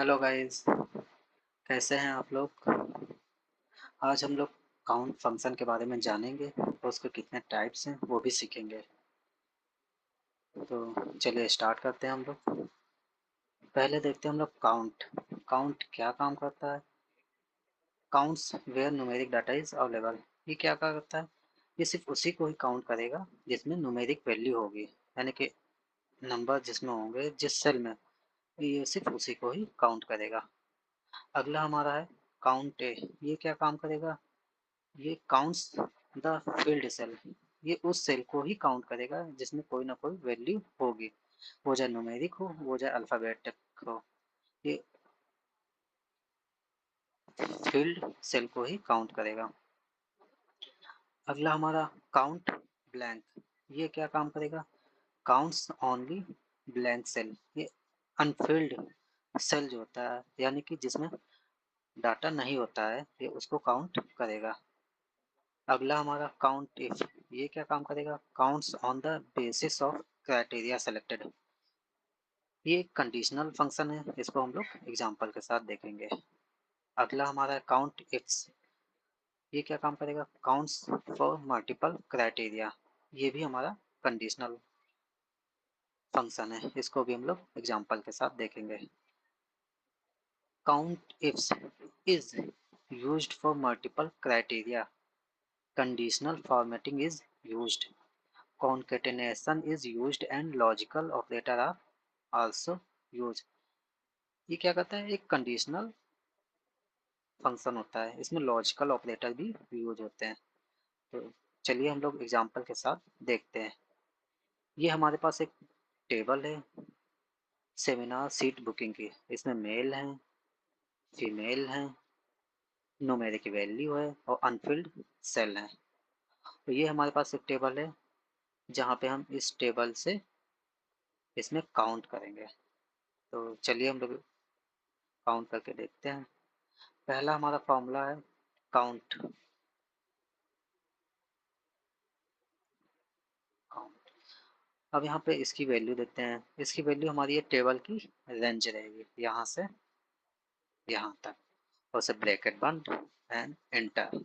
Hello guys, कैसे हैं आप लोग? आज हम लोग काउंट फंक्शन के बारे में जानेंगे और उसके कितने टाइप्स हैं वो भी सीखेंगे। तो चलिए स्टार्ट करते हैं हम लोग। पहले देखते हैं हम लोग काउंट। काउंट क्या काम करता है? Counts where numeric data is available. ये क्या करता है? ये सिर्फ उसी को ही काउंट करेगा जिसमें न्यूमेरिक वैल्यू होगी, यानी कि नंबर जिसमें होंगे जिस सेल में, ये सिर्फ उसी को ही काउंट करेगा। अगला हमारा है काउंट ए। ये क्या काम करेगा? ये काउंट्स द फील्ड सेल। ये उस सेल को ही काउंट करेगा जिसमें कोई ना कोई वैल्यू होगी, वो चाहे न्यूमेरिक हो वो चाहे अल्फाबेटिक हो। ये फील्ड सेल को ही काउंट करेगा। अगला हमारा काउंट ब्लैंक। ये क्या काम करेगा? Counts only blank cell. ये अनफिल्ड सेल जो होता है, यानी कि जिसमें डाटा नहीं होता है, ये उसको काउंट करेगा। अगला हमारा काउंट इफ। ये क्या काम करेगा? Counts on the basis of criteria selected. ये एक कंडीशनल फंक्शन है, इसको हम लोग एग्जांपल के साथ देखेंगे। अगला हमारा काउंट इफ्स। ये क्या काम करेगा? Counts for multiple criteria. ये भी हमारा कंडीशनल फंक्शन है, इसको भी हम लोग एग्जांपल के साथ देखेंगे। Count ifs is used for multiple criteria. Conditional formatting is used. Concatenation is used and logical operator are also used। ये क्या करता है? एक कंडीशनल फंक्शन होता है, इसमें लॉजिकल ऑपरेटर भी यूज होते हैं। तो चलिए हम लोग एग्जांपल के साथ देखते हैं। ये हमारे पास एक टेबल है सेमिनार सीट बुकिंग की। इसमें मेल हैं, फीमेल हैं, न्यूमेरिक वैल्यू है और अनफिल्ड सेल हैं। तो ये हमारे पास एक टेबल है जहाँ पे हम इस टेबल से इसमें काउंट करेंगे। तो चलिए हम लोग काउंट करके देखते हैं। पहला हमारा फॉर्मूला है काउंट। काउंट। अब यहाँ पे इसकी वैल्यू देते हैं। इसकी वैल्यू हमारी ये टेबल की रेंज रहेगी, यहाँ से यहाँ तक, और से ब्रैकेट बंद एंड एंटर।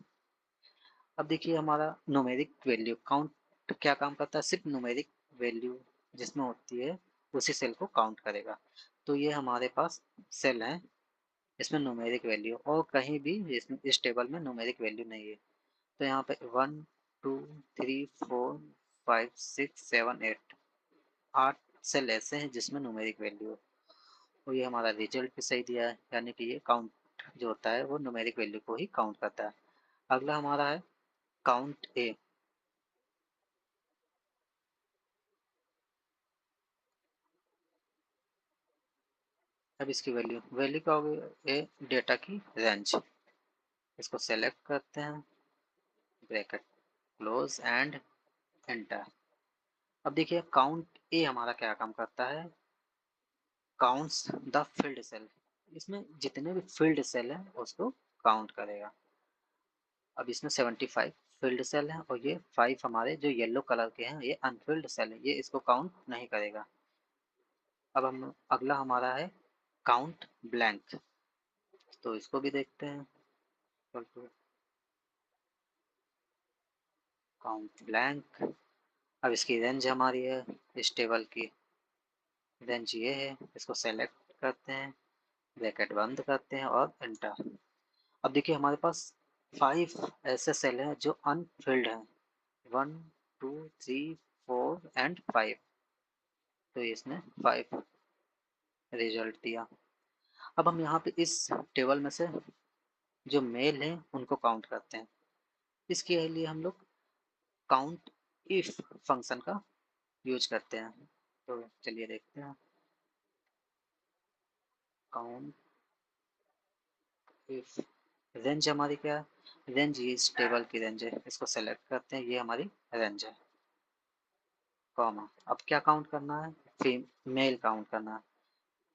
अब देखिए हमारा न्यूमेरिक वैल्यू काउंट क्या काम करता है? सिर्फ न्यूमेरिक वैल्यू जिसमें होती है उसी सेल को काउंट करेगा। तो ये हमारे पास सेल है, इसमें न्यूमेरिक वैल्यू और कहीं भी इस टेबल में न्यूमेरिक वैल्यू नहीं है। तो यहाँ पे 1 2 3 4 5 6 7 8, 8 सेल ऐसे हैं जिसमें न्यूमेरिक वैल्यू है। और ये हमारा रिजल्ट भी सही दिया है, यानी कि ये काउंट जो होता है वो न्यूमेरिक वैल्यू को ही काउंट करता है। अगला हमारा है काउंट ए। अब इसकी वैल्यू वैल्यू क्या होगी? ए डेटा की रेंज। इसको सेलेक्ट करते हैं, ब्रैकेट क्लोज एंड एंटर। अब देखिए काउंट ए हमारा क्या काम करता है? Counts the filled cell. इसमें जितने भी फील्ड सेल हैं उसको काउंट करेगा। अब इसमें 75 फील्ड सेल हैं और ये 5 हमारे जो येलो कलर के हैं ये अनफिल्ड सेल है, ये इसको काउंट नहीं करेगा। अब हम अगला हमारा है काउंट ब्लैंक। तो इसको भी देखते हैं। Count blank. अब इसकी रेंज हमारी है इस टेबल की रेंज ये है, इसको सेलेक्ट करते हैं, ब्रैकेट बंद करते हैं और एंटर। अब देखिए हमारे पास 5 ऐसे सेल हैं जो अनफिल्ड हैं, 1 2 3 4 एंड 5। तो इसने 5 रिजल्ट दिया। अब हम यहाँ पे इस टेबल में से जो मेल हैं उनको काउंट करते हैं। इसके लिए हम लोग काउंट इफ फंक्शन का यूज करते हैं। तो चलिए देखते हैं। काउंट इफ रेंज हमारी क्या है? रेंज इस टेबल की रेंज है, इसको सेलेक्ट करते हैं, ये हमारी रेंज है, कॉमा। अब क्या काउंट करना है? फीमेल काउंट करना है।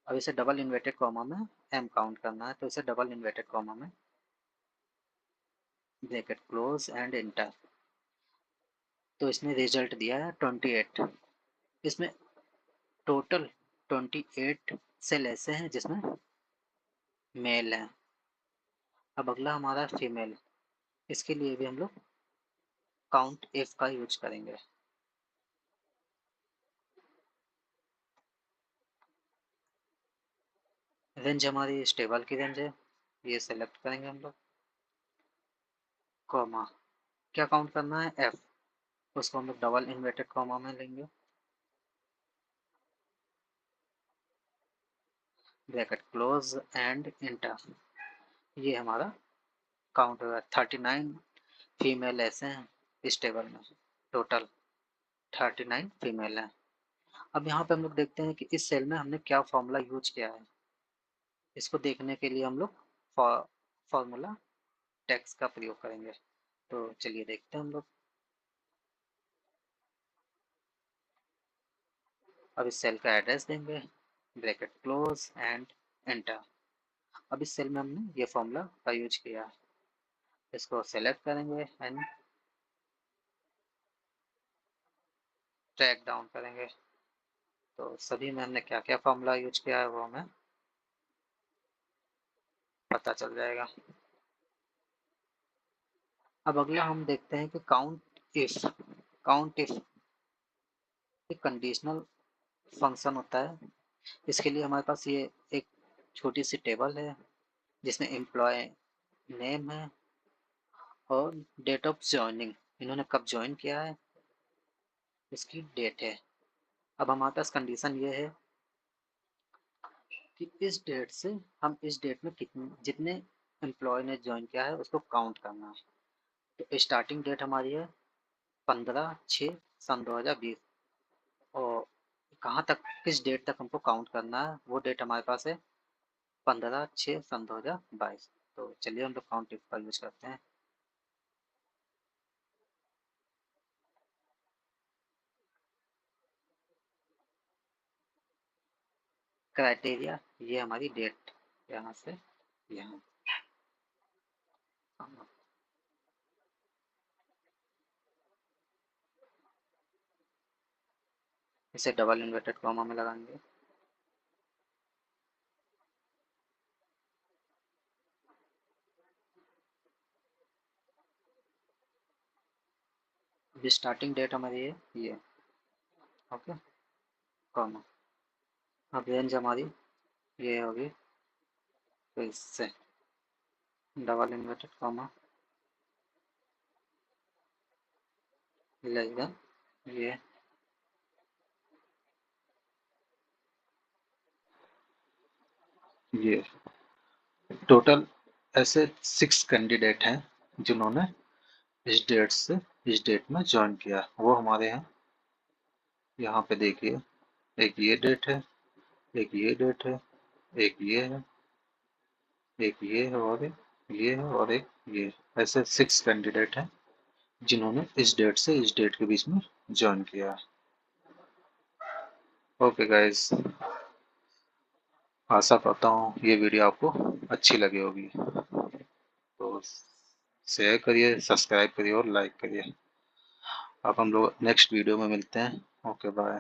अब इसे डबल इन्वर्टेड कॉमा में एम काउंट करना है, तो इसे डबल इन्वर्टेड कॉमा में ब्रैकेट क्लोज एंड एंटर। तो इसने रिजल्ट दिया है 28। इसमें टोटल 28 सेल ऐसे हैं जिसमें मेल है। अब अगला हमारा फीमेल, इसके लिए भी हम लोग काउंट इफ का यूज करेंगे। रेंज हमारी स्टेबल की रेंज है, ये सेलेक्ट करेंगे हम लोग, कॉमा, क्या काउंट करना है, एफ, उसको हम लोग डबल इन्वर्टेड कॉमा में लेंगे, ब्रैकेट क्लोज एंड इंटर। ये हमारा काउंट होगा। 39 फीमेल ऐसे हैं इस टेबल में, टोटल 39 फीमेल हैं। अब यहाँ पे हम लोग देखते हैं कि इस सेल में हमने क्या फॉर्मूला यूज किया है। इसको देखने के लिए हम लोग फॉर्मूला टेक्स्ट का प्रयोग करेंगे। तो चलिए देखते हैं हम लोग। अब इस सेल का एड्रेस देंगे, ब्रैकेट क्लोज एंड एंटर। अब इस सेल में हमने ये फॉर्मूला का यूज किया, इसको सेलेक्ट करेंगे एंड ट्रैक डाउन करेंगे। तो सभी में हमने क्या क्या फॉर्मूला यूज किया है वो हमें पता चल जाएगा। अब अगला हम देखते हैं कि काउंट इफ एक कंडीशनल फंक्शन होता है। इसके लिए हमारे पास ये एक छोटी सी टेबल है जिसमें एम्प्लॉय नेम है और डेट ऑफ ज्वाइनिंग, इन्होंने कब ज्वाइन किया है इसकी डेट है। अब हमारे पास कंडीशन ये है कि इस डेट से हम इस डेट में कितने जितने एम्प्लॉय ने ज्वाइन किया है उसको काउंट करना है। तो स्टार्टिंग डेट हमारी है 15/6/2020, और कहाँ तक किस डेट तक हमको काउंट करना है वो डेट हमारे पास है 15/6/2022। तो चलिए हम लोग काउंट इफ का यूज करते हैं। क्राइटेरिया, ये हमारी डेट, यहाँ से यहाँ, इसे डबल इन्वर्टेड कॉमा में लगाएंगे। स्टार्टिंग डेट हमारी है ये, ओके, कॉमा। अब रेंज हमारी ये होगी, तो इससे double inverted comma less than ये। ये टोटल ऐसे 6 कैंडिडेट हैं जिन्होंने इस डेट से इस डेट में ज्वाइन किया, वो हमारे हैं। यहाँ पे देखिए, एक ये डेट है, एक ये डेट है, एक ये है, एक ये है, और एक ये है, और एक ये, ऐसे 6 कैंडिडेट हैं जिन्होंने इस डेट से इस डेट के बीच में ज्वाइन किया। ओके गाइस, आशा करता हूँ ये वीडियो आपको अच्छी लगी होगी। तो शेयर करिए, सब्सक्राइब करिए और लाइक करिए। अब हम लोग नेक्स्ट वीडियो में मिलते हैं। Okay bye.